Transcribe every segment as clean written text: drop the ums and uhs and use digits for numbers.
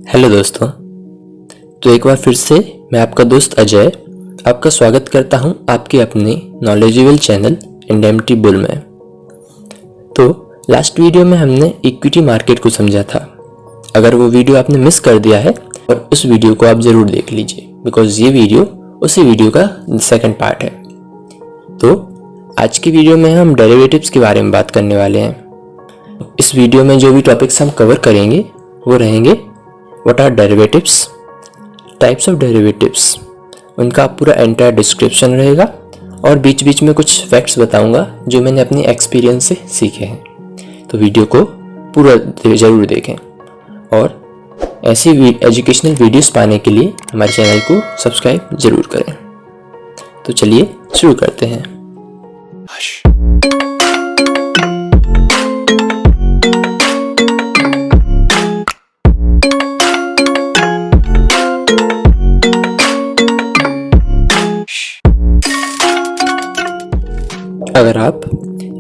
Hello दोस्तों। तो एक बार फिर से मैं आपका दोस्त अजय आपका स्वागत करता हूं आपके अपने नॉलेजेबल चैनल इंडेम्निटी बुल में। तो लास्ट वीडियो में हमने इक्विटी मार्केट को समझा था। अगर वो वीडियो आपने मिस कर दिया है और उस वीडियो को आप ज़रूर देख लीजिए, बिकॉज ये वीडियो उसी वीडियो का सेकंड पार्ट है। तो आज की वीडियो में हम डेरिवेटिव्स के बारे में बात करने वाले हैं। इस वीडियो में जो भी टॉपिक्स हम कवर करेंगे वो रहेंगे What are derivatives, types of derivatives, उनका पूरा एंटायर डिस्क्रिप्शन रहेगा और बीच बीच में कुछ फैक्ट्स बताऊंगा जो मैंने अपनी एक्सपीरियंस से सीखे हैं। तो वीडियो को पूरा ज़रूर देखें और ऐसी एजुकेशनल वीडियोस पाने के लिए हमारे चैनल को सब्सक्राइब ज़रूर करें। तो चलिए शुरू करते हैं। अगर आप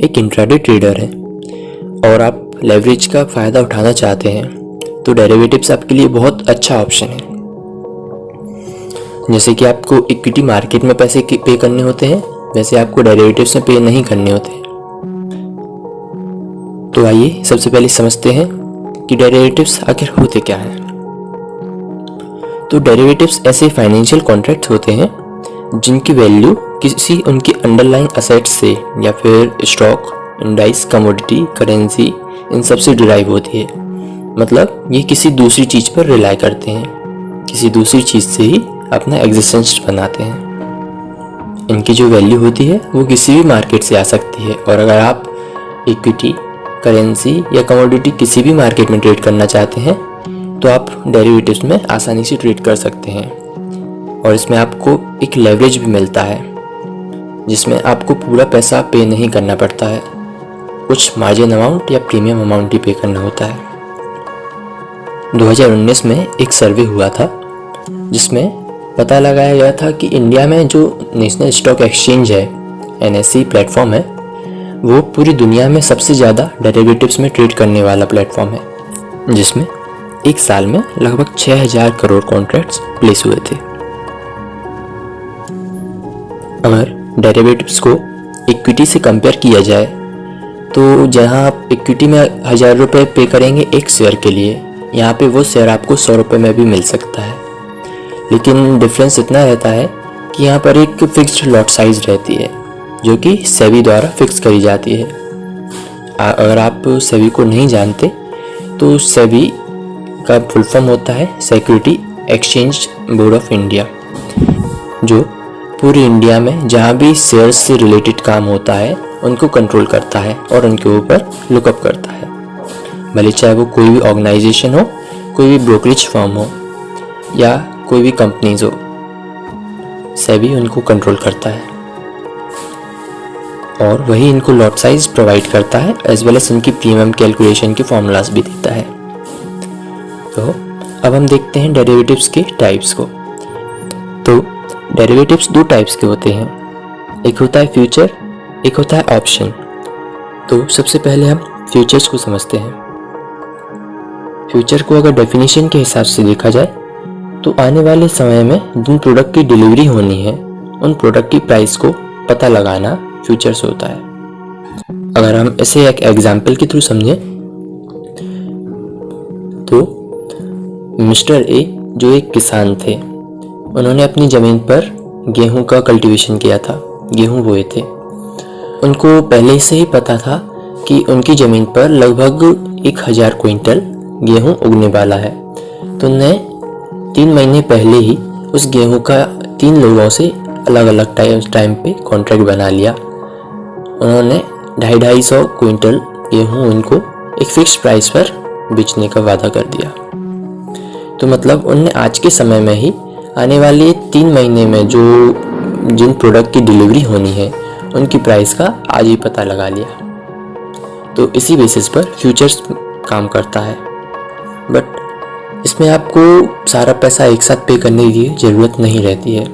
एक इंट्राडे ट्रेडर हैं और आप लेवरेज का फ़ायदा उठाना चाहते हैं तो डेरिवेटिव्स आपके लिए बहुत अच्छा ऑप्शन है। जैसे कि आपको इक्विटी मार्केट में पैसे पे करने होते हैं, वैसे आपको डेरिवेटिव्स में पे नहीं करने होते। तो आइए सबसे पहले समझते हैं कि डेरिवेटिव्स आखिर होते क्या हैं। तो डेरिवेटिव्स ऐसे फाइनेंशियल कॉन्ट्रैक्ट्स होते हैं जिनकी वैल्यू किसी उनकी अंडरलाइंग असेट्स से या फिर स्टॉक, इंडाइस, कमोडिटी, करेंसी, इन सब से डिराइव होती है। मतलब ये किसी दूसरी चीज़ पर रिलाई करते हैं, किसी दूसरी चीज़ से ही अपना एग्जिस्टेंस बनाते हैं। इनकी जो वैल्यू होती है वो किसी भी मार्केट से आ सकती है और अगर आप इक्विटी, करेंसी या कमोडिटी किसी भी मार्केट में ट्रेड करना चाहते हैं तो आप डेरिवेटिव्स में आसानी से ट्रेड कर सकते हैं। और इसमें आपको एक लेवरेज भी मिलता है जिसमें आपको पूरा पैसा पे नहीं करना पड़ता है, कुछ मार्जिन अमाउंट या प्रीमियम अमाउंट ही पे करना होता है। 2019 में एक सर्वे हुआ था जिसमें पता लगाया गया था कि इंडिया में जो नेशनल स्टॉक एक्सचेंज है, NSE प्लेटफॉर्म है, वो पूरी दुनिया में सबसे ज़्यादा डेरिवेटिव्स में ट्रेड करने वाला प्लेटफॉर्म है, जिसमें एक साल में लगभग 6000 करोड़ कॉन्ट्रैक्ट्स प्लेस हुए थे। अगर डेरिवेटिव्स को इक्विटी से कंपेयर किया जाए तो जहां आप इक्विटी में 1000 रुपये पे करेंगे एक शेयर के लिए, यहाँ पे वो शेयर आपको 100 रुपये में भी मिल सकता है। लेकिन डिफरेंस इतना रहता है कि यहाँ पर एक फिक्स्ड लॉट साइज रहती है जो कि सेबी द्वारा फिक्स करी जाती है। अगर आप सेबी को नहीं जानते तो सेबी का फुल फॉर्म होता है security exchange board of India, जो पूरी इंडिया में जहाँ भी शेयर्स से रिलेटेड काम होता है उनको कंट्रोल करता है और उनके ऊपर लुकअप करता है। भले चाहे वो कोई भी ऑर्गेनाइजेशन हो, कोई भी ब्रोकरेज फर्म हो या कोई भी कंपनीज हो, सेबी उनको कंट्रोल करता है और वही इनको लॉट साइज प्रोवाइड करता है एज वेल एज इनकी प्रीमियम कैलकुलेशन के फॉर्मूलाज भी देता है। तो अब हम देखते हैं डेरिवेटिव्स के टाइप्स को। तो डेरिवेटिव्स दो टाइप्स के होते हैं, एक होता है फ्यूचर, एक होता है ऑप्शन। तो सबसे पहले हम फ्यूचर्स को समझते हैं। फ्यूचर को अगर डेफिनेशन के हिसाब से देखा जाए तो आने वाले समय में जिन प्रोडक्ट की डिलीवरी होनी है उन प्रोडक्ट की प्राइस को पता लगाना फ्यूचर्स होता है। अगर हम इसे एक एग्जाम्पल के थ्रू समझें तो मिस्टर ए जो एक किसान थे, उन्होंने अपनी ज़मीन पर गेहूं का कल्टीवेशन किया था, गेहूं बोए थे। उनको पहले से ही पता था कि उनकी ज़मीन पर लगभग 1000 क्विंटल गेहूं उगने वाला है। तो उन्होंने 3 महीने पहले ही उस गेहूं का 3 लोगों से अलग अलग टाइम पे कॉन्ट्रैक्ट बना लिया। उन्होंने 250 क्विंटल गेहूं उनको एक फिक्स प्राइस पर बेचने का वादा कर दिया। तो मतलब उन्होंने आज के समय में ही आने वाले 3 महीने में जो जिन प्रोडक्ट की डिलीवरी होनी है उनकी प्राइस का आज ही पता लगा लिया। तो इसी बेसिस पर फ्यूचर्स काम करता है। बट इसमें आपको सारा पैसा एक साथ पे करने की ज़रूरत नहीं रहती है।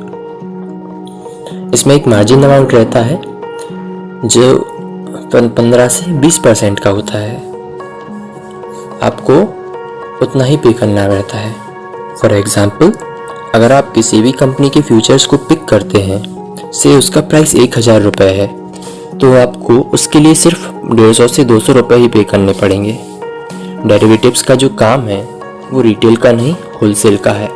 इसमें एक मार्जिन अमाउंट रहता है जो 15 से 20% का होता है। आपको उतना ही पे करना रहता है। फॉर एग्ज़ाम्पल, अगर आप किसी भी कंपनी के फ्यूचर्स को पिक करते हैं, से उसका प्राइस 1000 रुपये है, तो आपको उसके लिए सिर्फ 150 से 200 रुपये ही पे करने पड़ेंगे। डेरिवेटिव्स का जो काम है वो रिटेल का नहीं, होलसेल का है।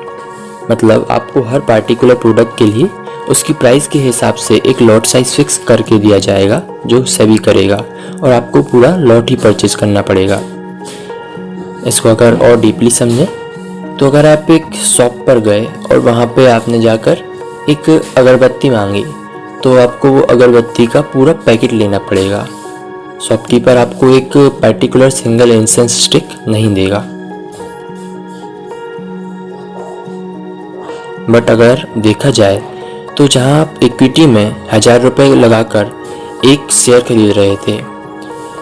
मतलब आपको हर पार्टिकुलर प्रोडक्ट के लिए उसकी प्राइस के हिसाब से एक लॉट साइज फिक्स करके दिया जाएगा जो सेबी करेगा, और आपको पूरा लॉट ही परचेज करना पड़ेगा। इसको अगर और डीपली समझें तो अगर आप एक शॉप पर गए और वहाँ पे आपने जाकर एक अगरबत्ती मांगी, तो आपको वो अगरबत्ती का पूरा पैकेट लेना पड़ेगा। शॉपकीपर आपको एक पर्टिकुलर सिंगल इंसेंस स्टिक नहीं देगा। बट अगर देखा जाए तो जहाँ आप इक्विटी में 1000 रुपये लगाकर एक शेयर खरीद रहे थे,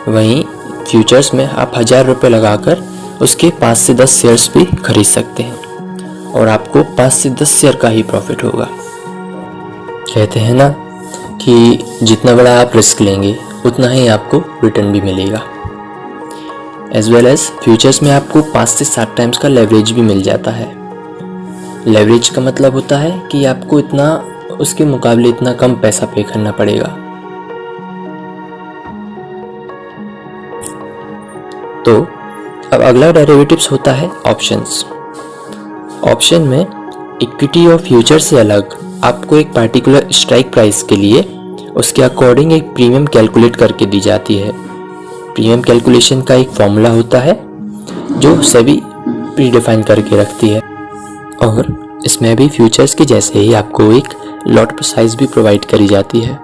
वहीं फ्यूचर्स में आप 1000 रुपये लगाकर उसके 5 से 10 शेयर्स भी खरीद सकते हैं और आपको 5 से 10 शेयर का ही प्रॉफिट होगा। कहते हैं ना कि जितना बड़ा आप रिस्क लेंगे उतना ही आपको रिटर्न भी मिलेगा। एज वेल एज फ्यूचर्स में आपको 5 से 7 टाइम्स का लेवरेज भी मिल जाता है। लेवरेज का मतलब होता है कि आपको इतना उसके मुकाबले इतना कम पैसा पे करना पड़ेगा। तो अब अगला डेरिवेटिव्स होता है ऑप्शंस। ऑप्शन में इक्विटी और फ्यूचर से अलग आपको एक पार्टिकुलर स्ट्राइक प्राइस के लिए उसके अकॉर्डिंग एक प्रीमियम कैलकुलेट करके दी जाती है। प्रीमियम कैलकुलेशन का एक फॉर्मूला होता है जो सेबी प्रीडिफाइन करके रखती है, और इसमें भी फ्यूचर्स के जैसे ही आपको एक लॉट साइज भी प्रोवाइड करी जाती है।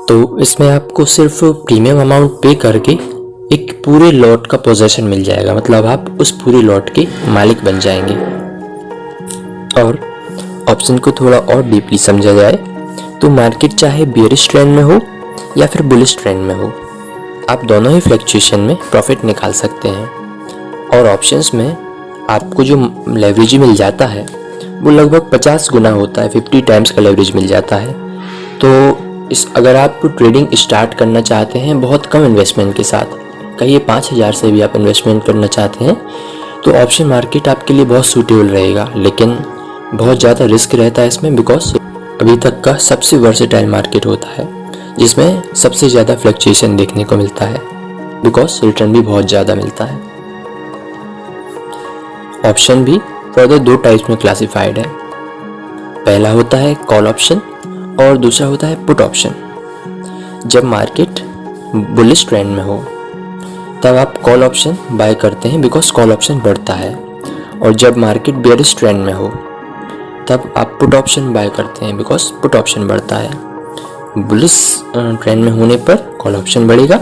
तो इसमें आपको सिर्फ प्रीमियम अमाउंट पे करके एक पूरे लॉट का पोजीशन मिल जाएगा, मतलब आप उस पूरे लॉट के मालिक बन जाएंगे। और ऑप्शन को थोड़ा और डीपली समझा जाए तो मार्केट चाहे बेयरिश ट्रेंड में हो या फिर बुलिश ट्रेंड में हो, आप दोनों ही फ्लक्चुएशन में प्रॉफिट निकाल सकते हैं। और ऑप्शंस में आपको जो लेवरेज मिल जाता है वो लगभग 50 गुना होता है, 50 टाइम्स का लेवरेज मिल जाता है। तो अगर आप ट्रेडिंग स्टार्ट करना चाहते हैं बहुत कम इन्वेस्टमेंट के साथ, कहिए 5000 से भी आप इन्वेस्टमेंट करना चाहते हैं, तो ऑप्शन मार्केट आपके लिए बहुत सूटेबल रहेगा। लेकिन बहुत ज़्यादा रिस्क रहता है इसमें, बिकॉज अभी तक का सबसे वर्सेटाइल मार्केट होता है जिसमें सबसे ज़्यादा फ्लक्चुएशन देखने को मिलता है, बिकॉज रिटर्न भी बहुत ज़्यादा मिलता है। ऑप्शन भी फर्दर 2 टाइप्स में क्लासिफाइड है। पहला होता है कॉल ऑप्शन और दूसरा होता है पुट ऑप्शन। जब मार्केट बुलिश ट्रेंड में हो तब आप कॉल ऑप्शन बाय करते हैं बिकॉज कॉल ऑप्शन बढ़ता है, और जब मार्केट बेयरिश ट्रेंड में हो तब आप पुट ऑप्शन बाय करते हैं बिकॉज पुट ऑप्शन बढ़ता है। बुलिश ट्रेंड में होने पर कॉल ऑप्शन बढ़ेगा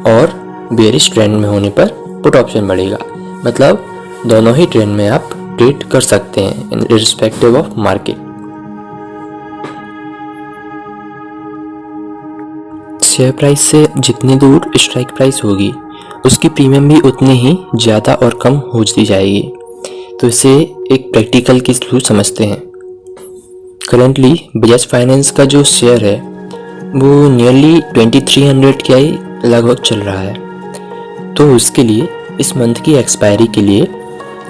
और बेयरिश ट्रेंड में होने पर पुट ऑप्शन बढ़ेगा। मतलब दोनों ही ट्रेंड में आप ट्रेड कर सकते हैं in respective of market. Share price से जितनी दूर स्ट्राइक प्राइस होगी उसकी प्रीमियम भी उतनी ही ज़्यादा और कम होती जाएगी। तो इसे एक प्रैक्टिकल के थ्रू समझते हैं। करेंटली बजाज फाइनेंस का जो शेयर है वो नियरली 2300 के आई लगभग चल रहा है। तो उसके लिए इस मंथ की एक्सपायरी के लिए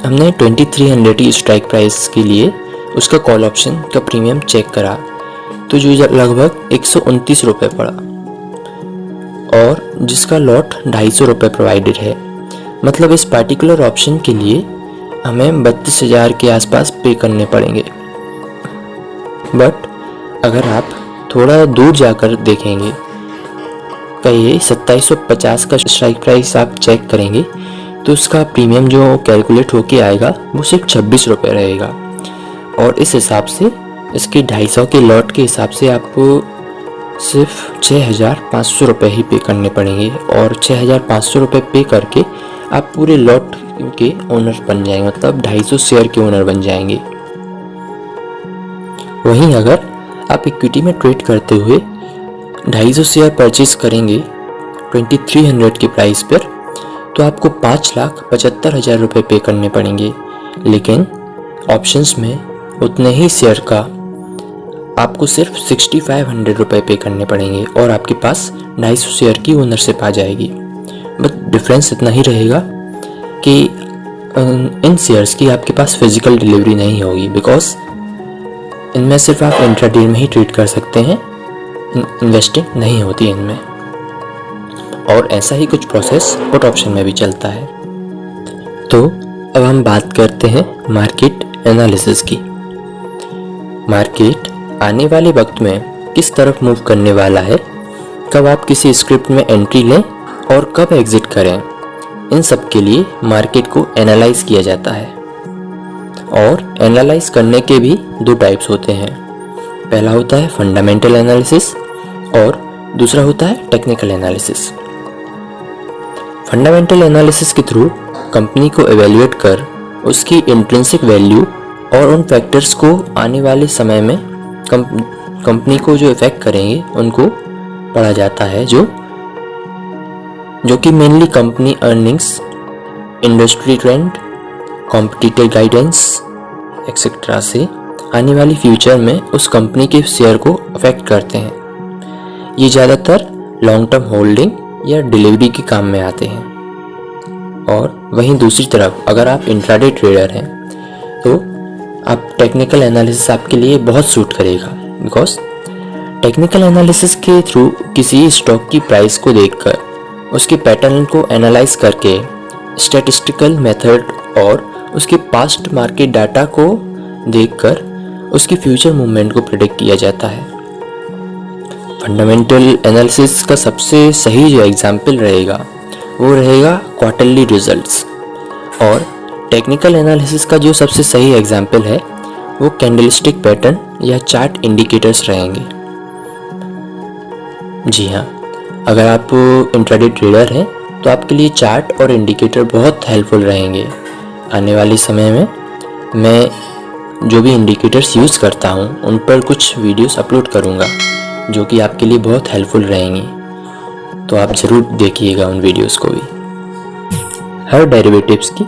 हमने 2300 की स्ट्राइक प्राइस के लिए उसका कॉल ऑप्शन का प्रीमियम चेक करा, तो जो लगभग 129 रुपये पड़ा, और जिसका लॉट 250 रुपये प्रोवाइडेड है। मतलब इस पार्टिकुलर ऑप्शन के लिए हमें 32,000 के आसपास पे करने पड़ेंगे। बट अगर आप थोड़ा दूर जाकर देखेंगे, कहिए 2750 का स्ट्राइक प्राइस आप चेक करेंगे, तो उसका प्रीमियम जो कैलकुलेट होके आएगा वो सिर्फ 26 रुपये रहेगा। और इस हिसाब से इसके 250 के लॉट के हिसाब से आपको सिर्फ 6500 रुपये ही पे करने पड़ेंगे, और 6500 रुपये पे करके आप पूरे लॉट के ओनर बन जाएंगे, मतलब 250 शेयर के ओनर बन जाएंगे। वहीं अगर आप इक्विटी में ट्रेड करते हुए 250 शेयर परचेज करेंगे 2300 के प्राइस पर, तो आपको 5,75,000 रुपये पे करने पड़ेंगे। लेकिन ऑप्शंस में उतने ही शेयर का आपको सिर्फ 6500 रुपये पे करने पड़ेंगे और आपके पास 250 शेयर की ओनरशिप आ जाएगी। बट डिफरेंस इतना ही रहेगा कि इन शेयर्स की आपके पास फिजिकल डिलीवरी नहीं होगी, बिकॉज इनमें सिर्फ आप इंट्राडे में ही ट्रेड कर सकते हैं, इन्वेस्टिंग नहीं होती इनमें। और ऐसा ही कुछ प्रोसेस पुट ऑप्शन में भी चलता है। तो अब हम बात करते हैं मार्केट एनालिसिस की। मार्केट आने वाले वक्त में किस तरफ मूव करने वाला है, कब आप किसी स्क्रिप्ट में एंट्री लें और कब एग्जिट करें, इन सब के लिए मार्केट को एनालाइज किया जाता है। और एनालाइज करने के भी दो टाइप्स होते हैं। पहला होता है फंडामेंटल एनालिसिस और दूसरा होता है टेक्निकल एनालिसिस। फंडामेंटल एनालिसिस के थ्रू कंपनी को एवेल्युएट कर उसकी इंट्रिंसिक वैल्यू और उन फैक्टर्स को आने वाले समय में कंपनी को जो इफेक्ट करेंगे उनको पढ़ा जाता है, जो कि mainly company earnings, industry trend, competitor guidance etcetera से आने वाली फ्यूचर में उस कंपनी के शेयर को अफेक्ट करते हैं। ये ज़्यादातर लॉन्ग टर्म होल्डिंग या डिलीवरी के काम में आते हैं। और वहीं दूसरी तरफ अगर आप इंट्राडे ट्रेडर हैं तो आप टेक्निकल एनालिसिस आपके लिए बहुत सूट करेगा, बिकॉज टेक्निकल एनालिसिस के थ्रू किसी स्टॉक की प्राइस को देखकर उसके पैटर्न को एनालाइज करके स्टैटिस्टिकल मेथड और उसके पास्ट मार्केट डाटा को देखकर उसकी फ्यूचर मूवमेंट को प्रेडिक्ट किया जाता है। फंडामेंटल एनालिसिस का सबसे सही जो एग्जाम्पल रहेगा वो रहेगा क्वार्टरली रिजल्ट्स, और टेक्निकल एनालिसिस का जो सबसे सही एग्जाम्पल है वो कैंडलस्टिक पैटर्न या चार्ट इंडिकेटर्स रहेंगे। जी हाँ, अगर आप इंट्राडे ट्रेडर हैं तो आपके लिए चार्ट और इंडिकेटर बहुत हेल्पफुल रहेंगे। आने वाले समय में मैं जो भी इंडिकेटर्स यूज़ करता हूँ उन पर कुछ वीडियोस अपलोड करूँगा जो कि आपके लिए बहुत हेल्पफुल रहेंगी, तो आप ज़रूर देखिएगा उन वीडियोस को भी। हर डेरिवेटिव्स की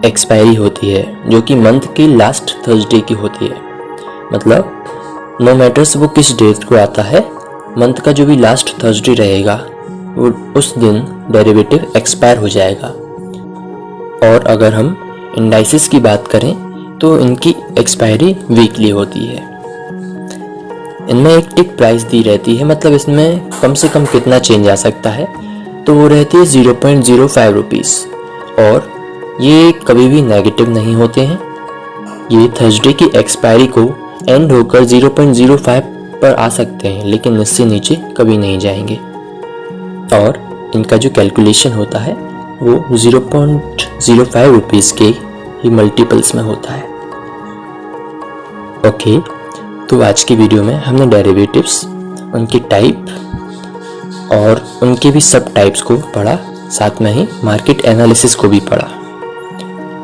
एक्सपायरी होती है जो कि मंथ की लास्ट थर्सडे की होती है। मतलब नो मैटर्स वो किस डेट को आता है, मंथ का जो भी लास्ट थर्सडे रहेगा वो उस दिन डेरिवेटिव एक्सपायर हो जाएगा। और अगर हम इंडाइसिस की बात करें तो इनकी एक्सपायरी वीकली होती है। इनमें एक टिक प्राइस दी रहती है, मतलब इसमें कम से कम कितना चेंज आ सकता है, तो वो रहती है 0.05 रुपीज़। और ये कभी भी नेगेटिव नहीं होते हैं। ये थर्सडे की एक्सपायरी को एंड होकर 0.05 पर आ सकते हैं, लेकिन इससे नीचे कभी नहीं जाएंगे। और इनका जो कैलकुलेशन होता है वो 0.05 रुपीज़ के ही मल्टीपल्स में होता है। ओके, तो आज की वीडियो में हमने डेरिवेटिव्स, उनके टाइप और उनके भी सब टाइप्स को पढ़ा, साथ में ही मार्केट एनालिसिस को भी पढ़ा।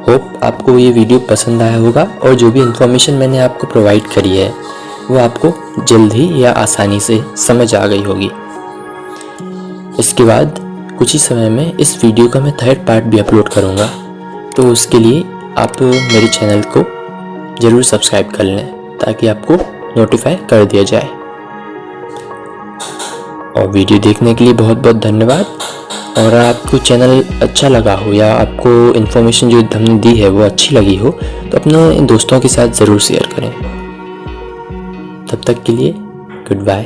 होप आपको ये वीडियो पसंद आया होगा और जो भी इन्फॉर्मेशन मैंने आपको प्रोवाइड करी है वो आपको जल्द ही या आसानी से समझ आ गई होगी। इसके बाद कुछ ही समय में इस वीडियो का मैं थर्ड पार्ट भी अपलोड करूँगा, तो उसके लिए आप मेरे चैनल को ज़रूर सब्सक्राइब कर लें ताकि आपको नोटिफाई कर दिया जाए। और वीडियो देखने के लिए बहुत बहुत धन्यवाद। और आपको चैनल अच्छा लगा हो या आपको इन्फॉर्मेशन जो हमने दी है वो अच्छी लगी हो तो अपने दोस्तों के साथ ज़रूर शेयर करें। तब तक के लिए गुड बाय।